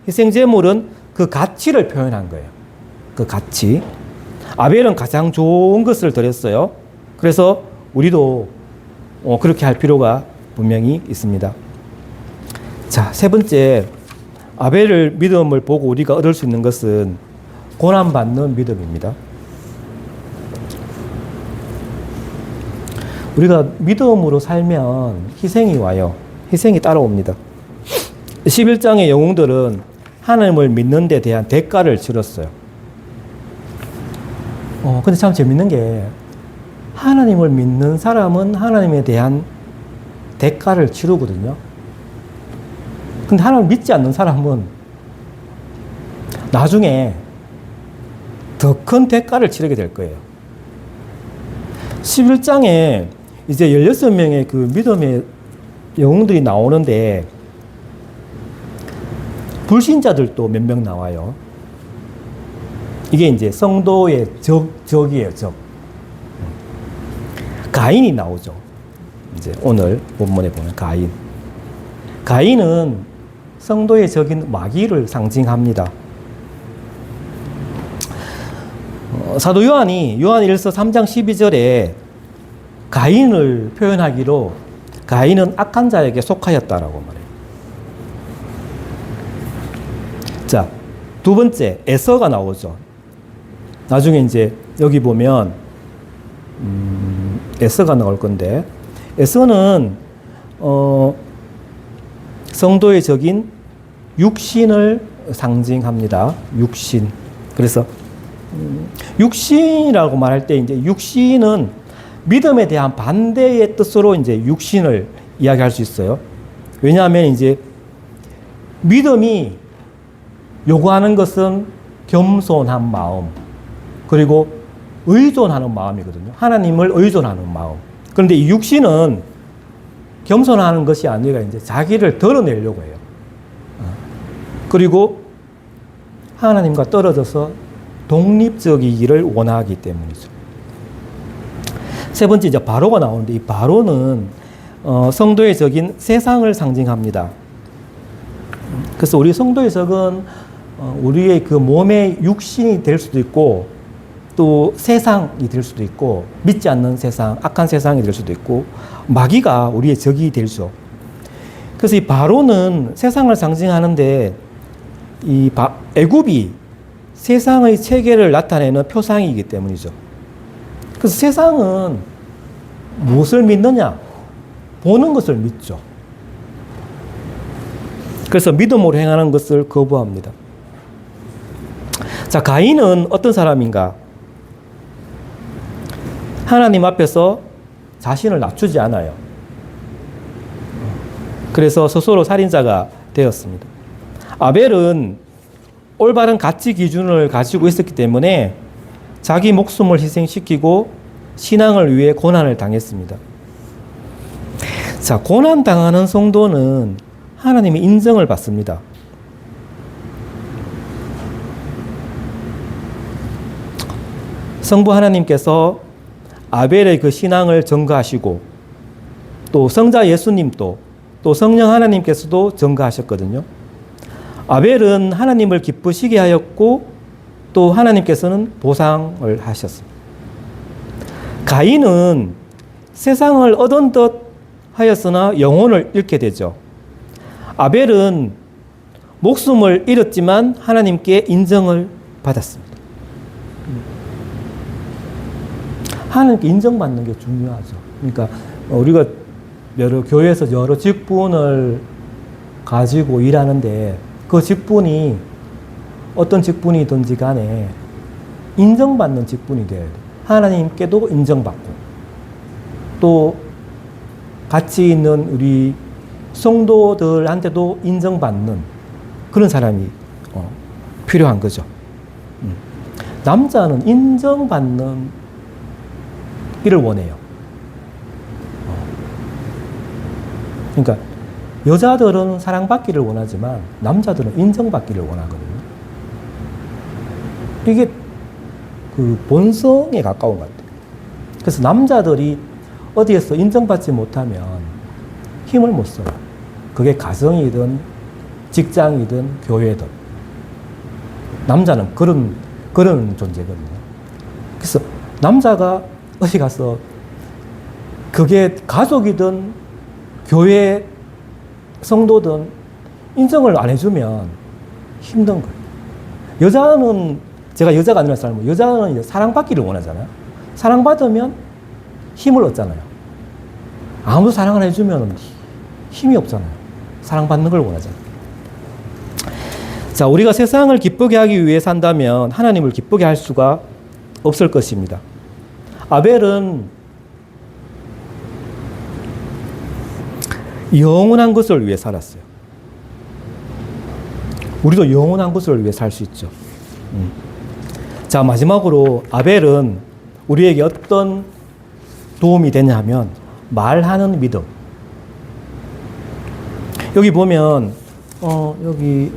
희생제물은 그 가치를 표현한 거예요. 그 가치. 아벨은 가장 좋은 것을 드렸어요. 그래서 우리도 그렇게 할 필요가 분명히 있습니다. 자, 세 번째, 아벨을 믿음을 보고 우리가 얻을 수 있는 것은 고난받는 믿음입니다. 우리가 믿음으로 살면 희생이 와요. 희생이 따라옵니다. 11장의 영웅들은 하나님을 믿는 데 대한 대가를 치렀어요. 근데 참 재밌는 게 하나님을 믿는 사람은 하나님에 대한 대가를 치르거든요. 근데 하나님을 믿지 않는 사람은 나중에 더 큰 대가를 치르게 될 거예요. 11장에 이제 16명의 그 믿음의 영웅들이 나오는데 불신자들도 몇 명 나와요. 이게 이제 성도의 적이에요, 적. 가인이 나오죠. 이제 오늘 본문에 보면 가인은 성도의 적인 마귀를 상징합니다. 사도 요한이 요한 1서 3장 12절에 가인을 표현하기로 가인은 악한 자에게 속하였다라고 말해요. 자, 두 번째 에서가 나오죠. 나중에 이제 여기 보면 에서가 나올 건데 에서는 성도의 적인 육신을 상징합니다. 육신. 그래서 육신이라고 말할 때 이제 육신은 믿음에 대한 반대의 뜻으로 이제 육신을 이야기할 수 있어요. 왜냐하면 이제 믿음이 요구하는 것은 겸손한 마음, 그리고 의존하는 마음이거든요. 하나님을 의존하는 마음. 그런데 이 육신은 겸손하는 것이 아니라 이제 자기를 드러내려고 해요. 그리고 하나님과 떨어져서 독립적이기를 원하기 때문이죠. 세 번째 이제 바로가 나오는데 이 바로는 성도의 적인 세상을 상징합니다. 그래서 우리 성도의 적은 우리의 그 몸의 육신이 될 수도 있고 또 세상이 될 수도 있고 믿지 않는 세상, 악한 세상이 될 수도 있고 마귀가 우리의 적이 되죠. 그래서 이 바로는 세상을 상징하는데 이 애굽이 세상의 체계를 나타내는 표상이기 때문이죠. 그래서 세상은 무엇을 믿느냐? 보는 것을 믿죠. 그래서 믿음으로 행하는 것을 거부합니다. 자, 가인은 어떤 사람인가? 하나님 앞에서 자신을 낮추지 않아요. 그래서 스스로 살인자가 되었습니다. 아벨은 올바른 가치 기준을 가지고 있었기 때문에 자기 목숨을 희생시키고 신앙을 위해 고난을 당했습니다. 자, 고난 당하는 성도는 하나님의 인정을 받습니다. 성부 하나님께서 아벨의 그 신앙을 증거하시고 또 성자 예수님도 또 성령 하나님께서도 증거하셨거든요. 아벨은 하나님을 기쁘시게 하였고 또 하나님께서는 보상을 하셨습니다. 가인은 세상을 얻은 듯 하였으나 영혼을 잃게 되죠. 아벨은 목숨을 잃었지만 하나님께 인정을 받았습니다. 하나님께 인정받는 게 중요하죠. 그러니까 우리가 교회에서 여러 직분을 가지고 일하는데 그 직분이 어떤 직분이든지 간에 인정받는 직분이 돼야 돼요. 하나님께도 인정받고 또 같이 있는 우리 성도들한테도 인정받는 그런 사람이 필요한 거죠. 남자는 인정받는 일을 원해요. 그러니까 여자들은 사랑받기를 원하지만 남자들은 인정받기를 원하거든요. 이게 그 본성에 가까운 것 같아요. 그래서 남자들이 어디에서 인정받지 못하면 힘을 못 써요. 그게 가정이든 직장이든 교회든. 남자는 그런 존재거든요. 그래서 남자가 어디 가서 그게 가족이든 교회 성도든 인정을 안 해주면 힘든 거예요. 여자는 제가 여자가 아니라 삶은 여자는 사랑받기를 원하잖아요. 사랑받으면 힘을 얻잖아요. 아무도 사랑을 해주면 힘이 없잖아요. 사랑받는 걸 원하잖아요. 자, 우리가 세상을 기쁘게 하기 위해 산다면 하나님을 기쁘게 할 수가 없을 것입니다. 아벨은 영원한 것을 위해 살았어요. 우리도 영원한 것을 위해 살 수 있죠. 자, 마지막으로 아벨은 우리에게 어떤 도움이 되냐 하면 말하는 믿음. 여기 보면 여기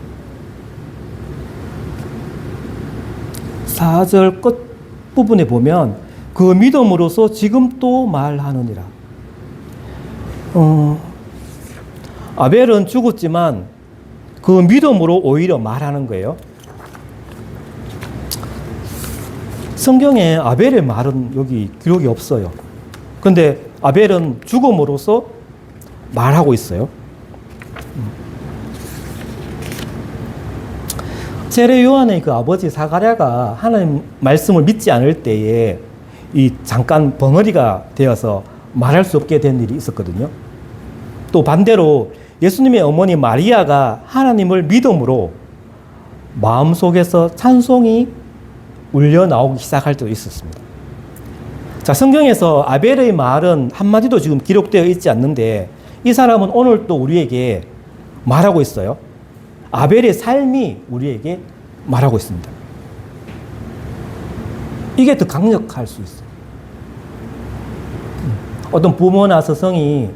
4절 끝 부분에 보면 그 믿음으로서 지금 또 말하느니라. 아벨은 죽었지만 그 믿음으로 오히려 말하는 거예요. 성경에 아벨의 말은 여기 기록이 없어요. 그런데 아벨은 죽음으로써 말하고 있어요. 세례 요한의 그 아버지 사가랴가 하나님 말씀을 믿지 않을 때에 이 잠깐 벙어리가 되어서 말할 수 없게 된 일이 있었거든요. 또 반대로 예수님의 어머니 마리아가 하나님을 믿음으로 마음속에서 찬송이 울려 나오기 시작할 때도 있었습니다. 자, 성경에서 아벨의 말은 한마디도 지금 기록되어 있지 않는데 이 사람은 오늘 또 우리에게 말하고 있어요. 아벨의 삶이 우리에게 말하고 있습니다. 이게 더 강력할 수 있어요. 어떤 부모나 스승이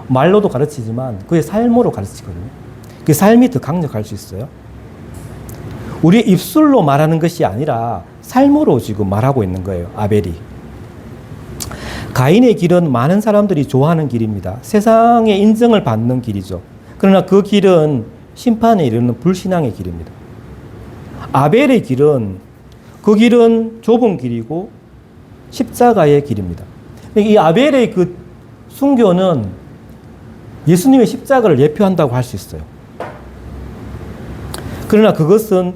말로도 가르치지만 그의 삶으로 가르치거든요. 그 삶이 더 강력할 수 있어요. 우리의 입술로 말하는 것이 아니라 삶으로 지금 말하고 있는 거예요. 아벨이. 가인의 길은 많은 사람들이 좋아하는 길입니다. 세상의 인정을 받는 길이죠. 그러나 그 길은 심판에 이르는 불신앙의 길입니다. 아벨의 길은 그 길은 좁은 길이고 십자가의 길입니다. 이 아벨의 그 순교는 예수님의 십자가를 예표한다고 할 수 있어요. 그러나 그것은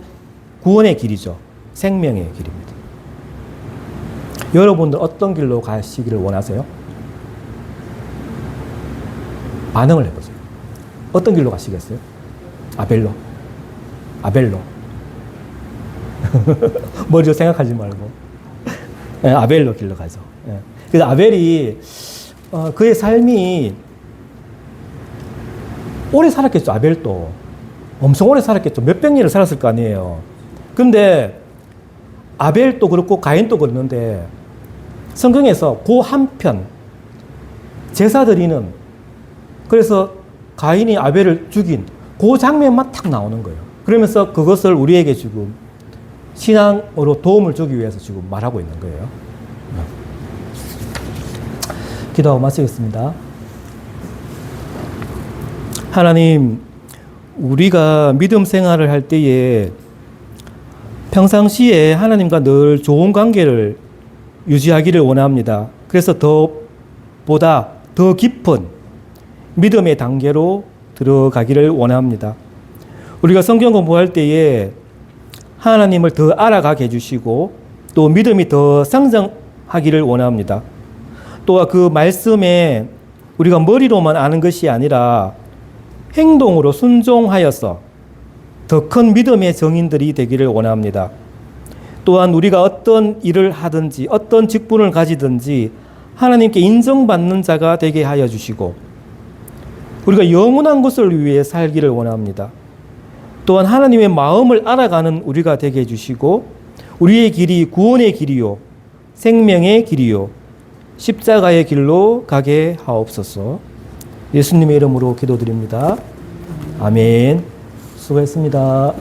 구원의 길이죠. 생명의 길입니다. 여러분들 어떤 길로 가시기를 원하세요? 반응을 해보세요. 어떤 길로 가시겠어요? 아벨로. 머리로 생각하지 말고. 네, 아벨로 길로 가죠. 네. 그래서 아벨이 그의 삶이 오래 살았겠죠. 아벨도 엄청 오래 살았겠죠. 몇백 년을 살았을 거 아니에요. 근데 아벨도 그렇고 가인도 그러는데 성경에서 그 한편 제사 드리는, 그래서 가인이 아벨을 죽인 그 장면만 탁 나오는 거예요. 그러면서 그것을 우리에게 지금 신앙으로 도움을 주기 위해서 지금 말하고 있는 거예요. 기도하고 마치겠습니다. 하나님, 우리가 믿음 생활을 할 때에 평상시에 하나님과 늘 좋은 관계를 유지하기를 원합니다. 그래서 보다 더 깊은 믿음의 단계로 들어가기를 원합니다. 우리가 성경 공부할 때에 하나님을 더 알아가게 해주시고 또 믿음이 더 성장하기를 원합니다. 또 그 말씀에 우리가 머리로만 아는 것이 아니라 행동으로 순종하여서 더 큰 믿음의 증인들이 되기를 원합니다. 또한 우리가 어떤 일을 하든지 어떤 직분을 가지든지 하나님께 인정받는 자가 되게 하여 주시고 우리가 영원한 것을 위해 살기를 원합니다. 또한 하나님의 마음을 알아가는 우리가 되게 해주시고 우리의 길이 구원의 길이요 생명의 길이요 십자가의 길로 가게 하옵소서. 예수님의 이름으로 기도드립니다. 아멘. 수고했습니다.